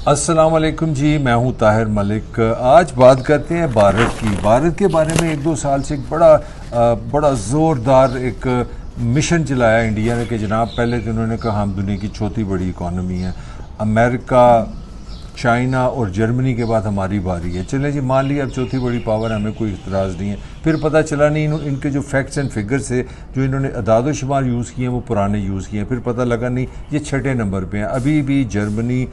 अस्सलाम वालेकुम जी, मैं हूं ताहिर मलिक। आज बात करते हैं भारत की। भारत के बारे में एक दो साल से एक बड़ा ज़ोरदार एक मिशन चलाया इंडिया ने कि जनाब पहले तो उन्होंने कहा हम दुनिया की चौथी बड़ी इकॉनमी है। अमेरिका, चाइना और जर्मनी के बाद हमारी बारी है। चलें जी, मान लिया अब चौथी बड़ी पावर, हमें कोई इतराज़ नहीं है। फिर पता चला नहीं इनके जो फैक्ट्स एंड फिगर्स थे, जो इन्होंने अदाद शुमार यूज़ किए हैं वो पुराने यूज़ किए हैं। फिर पता लगा नहीं ये छठे नंबर पे हैं। अभी भी जर्मनी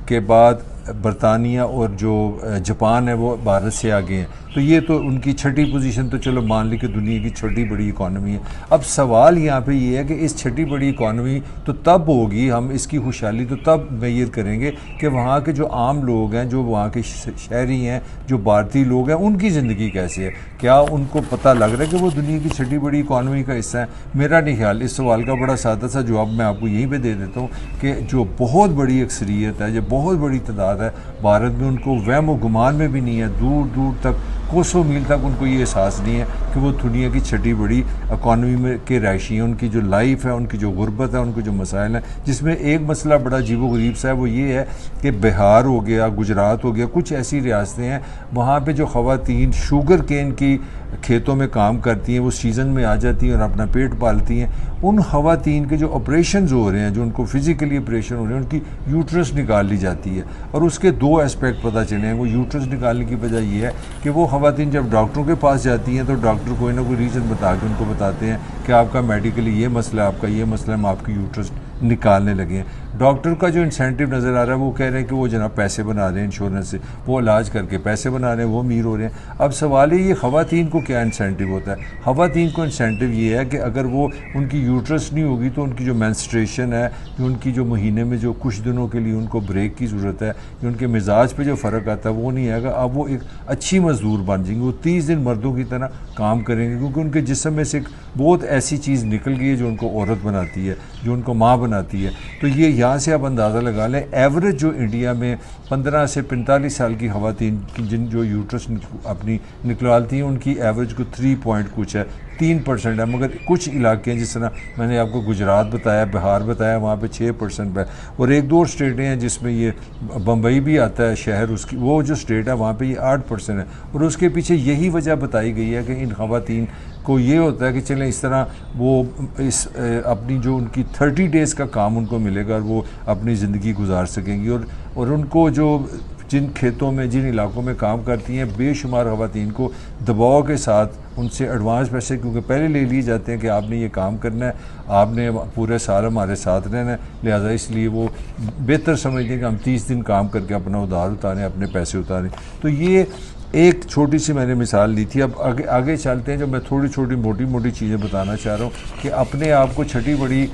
के बाद बरतानिया और जो जापान है वो भारत से आगे हैं। तो ये तो उनकी छठी पोजीशन तो चलो मान ली कि दुनिया की छठी बड़ी इकॉनमी है। अब सवाल यहाँ पे ये है कि इस छठी बड़ी इकॉनमी तो तब होगी, हम इसकी खुशहाली तो तब मैयर करेंगे कि वहाँ के जो आम लोग हैं, जो वहाँ के शहरी हैं, जो भारतीय लोग हैं, उनकी ज़िंदगी कैसे है। क्या उनको पता लग रहा है कि वो दुनिया की छठी बड़ी इकॉनमी का हिस्सा है? मेरा नहीं ख्याल। इस सवाल का बड़ा सादा सा जवाब मैं आपको यहीं पर दे देता हूँ कि जो बहुत बड़ी अक्सरियत है, जो बहुत बड़ी तादाद है भारत में, उनको वहम व गुमान में भी नहीं है, दूर दूर तक कोसों मील तक उनको ये एहसास नहीं है कि वो दुनिया की छठी बड़ी इकॉनमी में के रहायशी हैं। उनकी जो लाइफ है, उनकी जो गुर्बत है, उनके जो मसाइल हैं, जिसमें एक मसला बड़ा अजीब गरीब सा है, वो ये है कि बिहार हो गया, गुजरात हो गया, कुछ ऐसी रियासतें हैं वहाँ पे जो ख़वातीन शुगर केन की खेतों में काम करती हैं, वो सीज़न में आ जाती हैं और अपना पेट पालती हैं। उन ख़वातीन के जो ऑपरेशन हो रहे हैं, जो उनको फिज़िकली ऑपरेशन हो रहे हैं, उनकी यूट्रस निकाल ली जाती है। और उसके दो एस्पेक्ट पता चले हैं। वो यूट्रस निकालने की वजह ये है कि वो ख़वातीन जब डॉक्टरों के पास जाती हैं तो डॉक्टर कोई ना कोई रीज़न बता के उनको बताते हैं कि आपका मेडिकली ये मसला है, आपका ये मसला है, हम आपकी यूट्रस निकालने लगे हैं। डॉक्टर का जो इंसेंटिव नज़र आ रहा है, वो कह रहे हैं कि वो जनाब पैसे बना रहे हैं इंश्योरेंस से, वो इलाज करके पैसे बना रहे हैं, वो अमीर हो रहे हैं। अब सवाल है ये ख़वातीन को क्या इंसेंटिव होता है? ख़वातीन को इंसेंटिव ये है कि अगर वो उनकी यूट्रस नहीं होगी तो उनकी जो मेंस्ट्रुएशन है, जो उनकी जो महीने में जो कुछ दिनों के लिए उनको ब्रेक की ज़रूरत है, जो उनके मिजाज पे जो फ़र्क आता है वो नहीं आएगा। अब वो एक अच्छी मजदूर बन जाएंगे, वो 30 दिन मर्दों की तरह काम करेंगे, क्योंकि उनके जिस्म में से एक बहुत ऐसी चीज़ निकल गई है जो उनको औरत बनाती है, जो उनको माँ बनाती है। तो ये यहाँ से आप अंदाज़ा लगा लें, एवरेज जो इंडिया में 15 से 45 साल की ख़वातीन जिन जो यूट्रस अपनी निकलवाती हैं, उनकी एवरेज को 3 पॉइंट कुछ है, 3% है। मगर कुछ इलाके हैं, जिस तरह मैंने आपको गुजरात बताया, बिहार बताया, वहाँ पे 6% है। और एक दो स्टेटें हैं जिसमें ये बम्बई भी आता है शहर, उसकी वो जो स्टेट है वहाँ पे ये 8% है। और उसके पीछे यही वजह बताई गई है कि इन ख़वातीन को ये होता है कि चलें इस तरह वो इस अपनी जो उनकी 30 डेज़ का काम उनको मिलेगा और वो अपनी ज़िंदगी गुजार सकेंगी। और उनको जो जिन खेतों में, जिन इलाकों में काम करती हैं, बेशुमार ख़वातीन को दबाव के साथ उनसे एडवांस पैसे क्योंकि पहले ले लिए जाते हैं कि आपने ये काम करना है, आपने पूरे साल हमारे साथ रहना है, लिहाजा इसलिए वो बेहतर समझते हैं कि हम 30 दिन काम करके अपना उधार उतारें, अपने पैसे उतारें। तो ये एक छोटी सी मैंने मिसाल ली थी। अब आगे चलते हैं। जो मैं थोड़ी छोटी मोटी चीज़ें बताना चाह रहा हूँ कि अपने आप को छठी बड़ी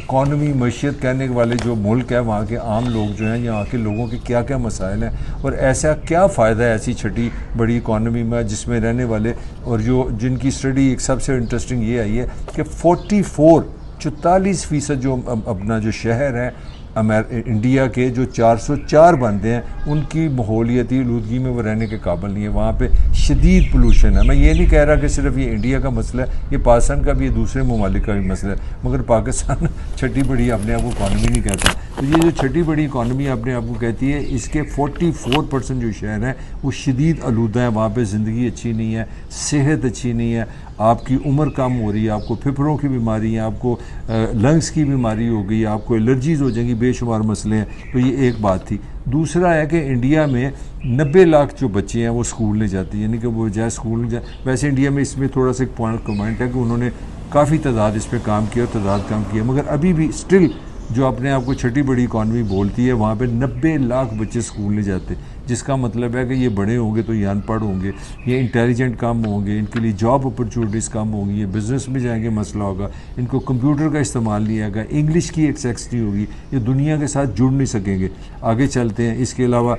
इकॉनमी मैशियत कहने वाले जो मुल्क है, वहाँ के आम लोग जो हैं, यहाँ के लोगों के क्या क्या मसाइल हैं और ऐसा क्या फ़ायदा है ऐसी छठी बड़ी इकॉनमी में जिसमें रहने वाले। और जो जिनकी स्टडी एक सबसे इंटरेस्टिंग ये आई है कि 44% जो अपना जो शहर है इंडिया के, जो 404 बनते हैं, उनकी माहौलियाती आलूदगी में वो रहने के काबिल नहीं है। वहाँ पे शदीद पोलूशन है। मैं ये नहीं कह रहा कि सिर्फ ये इंडिया का मसला है, ये पाकिस्तान का भी है, दूसरे ममालिक का भी मसला है। मगर पाकिस्तान छठी बड़ी अपने आप को इकॉनमी नहीं कहता। तो ये जो छठी बड़ी इकॉनमी अपने आप को कहती है, इसके 44% जो शहर हैं वो शदीद आलूदा है। वहाँ पर ज़िंदगी अच्छी नहीं है, सेहत अच्छी नहीं है, आपकी उम्र कम हो रही है, आपको फेफड़ों की बीमारी है, आपको लंग्स की बीमारी हो गई, आपको एलर्जीज़ हो जाएंगी, बेशुमार मसले हैं। तो ये एक बात थी। दूसरा है कि इंडिया में 90 लाख जो बच्चे हैं वो स्कूल नहीं जाते, यानी कि वो जाए स्कूल जाए। वैसे इंडिया में इसमें थोड़ा सा एक पॉइंट कमेंट है कि उन्होंने काफ़ी तादाद इस पर काम किया और तादाद कम किया, मगर अभी भी स्टिल जो अपने आप को छठी बड़ी इकॉनमी बोलती है, वहाँ पे 90 लाख बच्चे स्कूल नहीं जाते। जिसका मतलब है कि ये बड़े होंगे तो ये अनपढ़ होंगे, ये इंटेलिजेंट कम होंगे, इनके लिए जॉब अपॉर्चुनिटीज़ कम होंगी, ये बिज़नेस में जाएंगे मसला होगा, इनको कंप्यूटर का इस्तेमाल नहीं आएगा, इंग्लिश की एक्सेस नहीं होगी, ये दुनिया के साथ जुड़ नहीं सकेंगे। आगे चलते हैं। इसके अलावा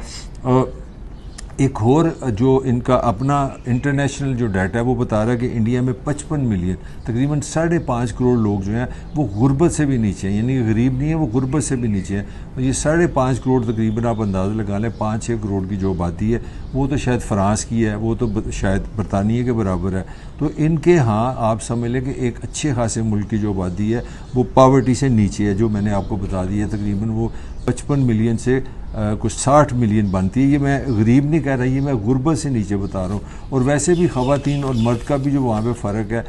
एक और जो इनका अपना इंटरनेशनल जो डाटा है वो बता रहा है कि इंडिया में 55 मिलियन, तकरीबन 5.5 करोड़ लोग जो हैं वो गुर्बत से भी नीचे हैं, यानी गरीब नहीं है, वो गुर्बत से भी नीचे हैं। और ये 5.5 करोड़ तकरीबन आप अंदाज़ा लगा लें, 5-6 करोड़ की जो आबादी है वो तो शायद फ्रांस की है, वो तो शायद बरतानिया के बराबर है। तो इनके यहाँ आप समझ लें कि एक अच्छे खासे मुल्क की जो आबादी है वो पावर्टी से नीचे है, जो मैंने आपको बता दी है, तकरीबन वो 55 मिलियन से कुछ 60 मिलियन बनती है। ये मैं गरीब नहीं कह रहा, ये मैं गुर्बत से नीचे बता रहा हूँ। और वैसे भी ख़वातीन और मर्द का भी जो वहाँ पे फ़र्क है,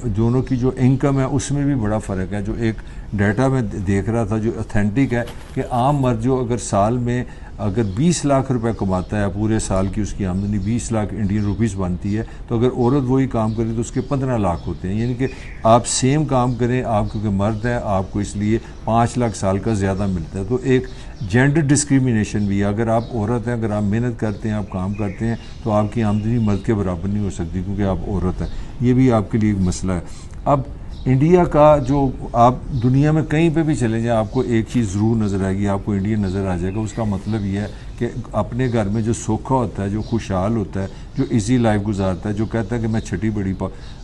दोनों की जो इनकम है उसमें भी बड़ा फ़र्क है। जो एक डाटा मैं देख रहा था जो ऑथेंटिक है कि आम मर्द जो अगर साल में अगर 20 लाख रुपए कमाता है, पूरे साल की उसकी आमदनी 20 लाख इंडियन रुपीस बनती है, तो अगर औरत वही काम करे तो उसके 15 लाख होते हैं। यानी कि आप सेम काम करें, आप क्योंकि मर्द हैं आपको इसलिए 5 लाख साल का ज़्यादा मिलता है। तो एक जेंडर डिस्क्रिमिनेशन भी है। अगर आप औरत हैं, अगर आप मेहनत करते हैं, आप काम करते हैं, तो आपकी आमदनी मर्द के बराबर नहीं हो सकती क्योंकि आप औरत हैं। ये भी आपके लिए एक मसला है। अब इंडिया का जो आप दुनिया में कहीं पे भी चले जाएं आपको एक चीज़ ज़रूर नज़र आएगी, आपको इंडिया नज़र आ जाएगा। उसका मतलब ये है कि अपने घर में जो सोखा होता है, जो खुशहाल होता है, जो इजी लाइफ गुजारता है, जो कहता है कि मैं छठी बड़ी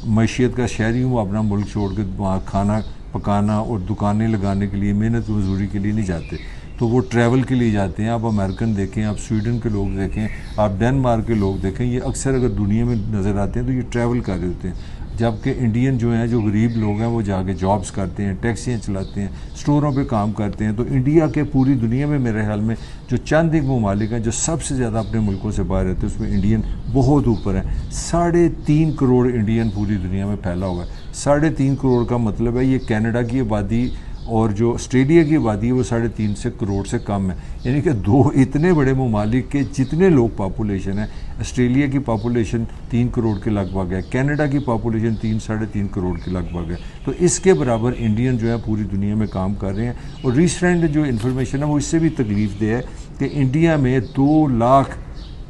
मैशियत का शहरी हूँ, अपना मुल्क छोड़ के वहाँ खाना पकाना और दुकानें लगाने के लिए, मेहनत मजदूरी के लिए नहीं जाते, तो वो ट्रैवल के लिए जाते हैं। आप अमेरिकन देखें, आप स्वीडन के लोग देखें, आप डेनमार्क के लोग देखें, ये अक्सर अगर दुनिया में नज़र आते हैं तो ये ट्रैवल कर रहे होते हैं। जबकि इंडियन जो हैं, जो गरीब लोग हैं, वो जाके जॉब्स करते हैं, टैक्सियाँ चलाते हैं, स्टोरों पे काम करते हैं। तो इंडिया के पूरी दुनिया में मेरे ख्याल में जो चंद एक ममालिक हैं जो सबसे ज़्यादा अपने मुल्कों से बाहर रहते हैं, उसमें इंडियन बहुत ऊपर है। 3.5 करोड़ इंडियन पूरी दुनिया में फैला हुआ है। 3.5 करोड़ का मतलब है ये कनाडा की आबादी और जो ऑस्ट्रेलिया की आबादी है वो 3.5 करोड़ से कम है। यानी कि दो इतने बड़े ममालिक के जितने लोग पॉपुलेशन है, ऑस्ट्रेलिया की पॉपुलेशन 3 करोड़ के लगभग है, कनाडा की पॉपुलेशन 3-3.5 करोड़ के लगभग है। तो इसके बराबर इंडियन जो है पूरी दुनिया में काम कर रहे हैं। और रिसेंट जो इन्फॉर्मेशन है वो इससे भी तकलीफ दे है कि इंडिया में 2 लाख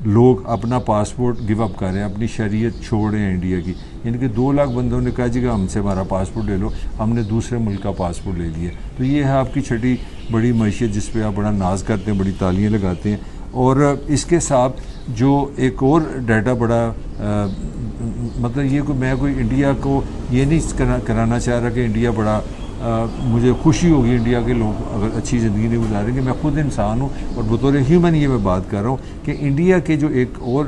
लोग अपना पासपोर्ट गिव अप कर रहे हैं, अपनी शरीयत छोड़ रहे हैं इंडिया की। यानी कि 2 लाख बंदों ने कहा जी कि हमसे हमारा पासपोर्ट ले लो, हमने दूसरे मुल्क का पासपोर्ट ले लिया। तो ये है आपकी छठी बड़ी मैशियत जिस पे आप बड़ा नाज करते हैं, बड़ी तालियां लगाते हैं। और इसके साथ जो एक और डाटा बड़ा मतलब ये मैं कोई इंडिया को ये नहीं कराना चाह रहा कि इंडिया बड़ा मुझे खुशी होगी इंडिया के लोग अगर अच्छी ज़िंदगी नहीं गुजारेंगे। मैं खुद इंसान हूँ और बतौर ह्यूमन ये मैं बात कर रहा हूँ कि इंडिया के जो एक और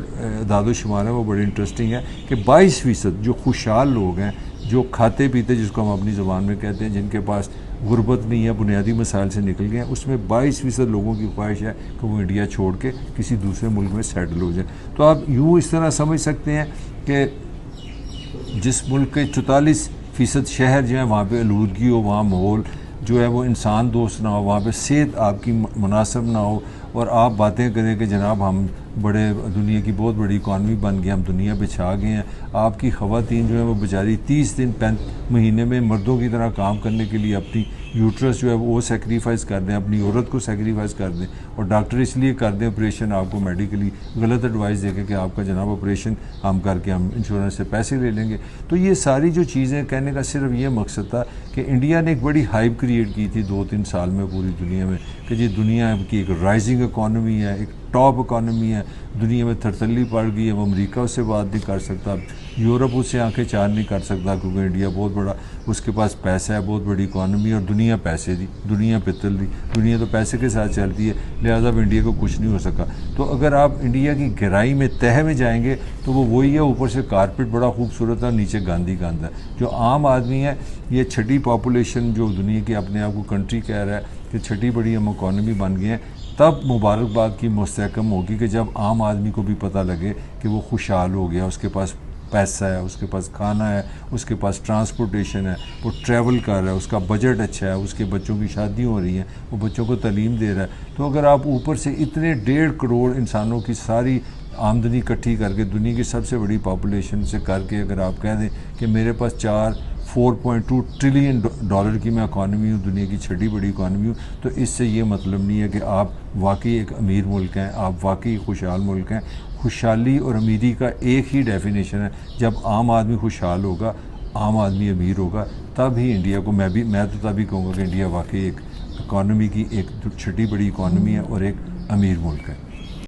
दादोशुमार है वो बड़े इंटरेस्टिंग है कि 22% जो खुशहाल लोग हैं, जो खाते पीते जिसको हम अपनी ज़बान में कहते हैं, जिनके पास गुर्बत नहीं है, बुनियादी मसाइल से निकल गए हैं, उसमें 22% लोगों की ख्वाहिश है कि वो इंडिया छोड़ के किसी दूसरे मुल्क में सेटल हो जाए। तो आप यूँ इस तरह समझ सकते हैं कि जिस मुल्क के 44% शहर जो है वहाँ पे आलूदगी हो, वहाँ माहौल जो है वो इंसान दोस्त ना हो, वहाँ पे सेहत आपकी मुनासिब ना हो, और आप बातें करें कि जनाब हम बड़े दुनिया की बहुत बड़ी इकॉनमी बन गए, हम दुनिया पे छा गए हैं। आपकी ख़वातीन जो है वो बेचारी 30 दिन महीने में मर्दों की तरह काम करने के लिए अपनी यूट्रस जो है वो सेक्रीफाइस कर दें, अपनी औरत को सेक्रीफाइस कर दें, और डॉक्टर इसलिए कर दें ऑपरेशन आपको मेडिकली गलत एडवाइस देके कि आपका जनाब ऑपरेशन हम करके हम इंश्योरेंस से पैसे ले लेंगे। तो ये सारी जो चीज़ें कहने का सिर्फ ये मकसद था कि इंडिया ने एक बड़ी हाइप क्रिएट की थी 2-3 साल में पूरी दुनिया में कि ये दुनिया की एक राइजिंग इकॉनमी है, एक टॉप इकॉनमी है, दुनिया में थरथल्ली पड़ गई है, वो अमेरिका उससे बात नहीं कर सकता, यूरोप उससे आंखें चार नहीं कर सकता क्योंकि इंडिया बहुत बड़ा, उसके पास पैसा है, बहुत बड़ी इकॉनमी, और दुनिया पैसे दी, दुनिया पित्तल दी, दुनिया तो पैसे के साथ चलती है, लिहाजा अब इंडिया को कुछ नहीं हो सका। तो अगर आप इंडिया की गहराई में तह में जाएंगे तो वो वही है, ऊपर से कारपेट बड़ा खूबसूरत है, नीचे गांधी गंद है। जो आम आदमी है, ये छठी पॉपुलेशन जो दुनिया की अपने आप को कंट्री कह रहा है कि छठी बड़ी हम इकॉनमी बन गए हैं, तब मुबारकबाद की मुस्तहकम होगी कि जब आम आदमी को भी पता लगे कि वो खुशहाल हो गया, उसके पास पैसा है, उसके पास खाना है, उसके पास ट्रांसपोर्टेशन है, वो ट्रैवल कर रहा है, उसका बजट अच्छा है, उसके बच्चों की शादी हो रही है, वो बच्चों को तालीम दे रहा है। तो अगर आप ऊपर से इतने 1.5 करोड़ इंसानों की सारी आमदनी इकट्ठी करके दुनिया की सबसे बड़ी पॉपुलेशन से करके अगर आप कह दें कि मेरे पास 4.2 ट्रिलियन डॉलर की मैं इकॉनमी हूँ, दुनिया की छठी बड़ी इकॉनमी हूँ, तो इससे ये मतलब नहीं है कि आप वाकई एक अमीर मुल्क हैं, आप वाकई खुशहाल मुल्क हैं। खुशहाली और अमीरी का एक ही डेफिनेशन है, जब आम आदमी खुशहाल होगा, आम आदमी अमीर होगा, तब ही इंडिया को मैं तो तभी कहूँगा कि इंडिया वाकई एक इकॉनमी की एक छठी बड़ी इकॉनमी है और एक अमीर मुल्क है।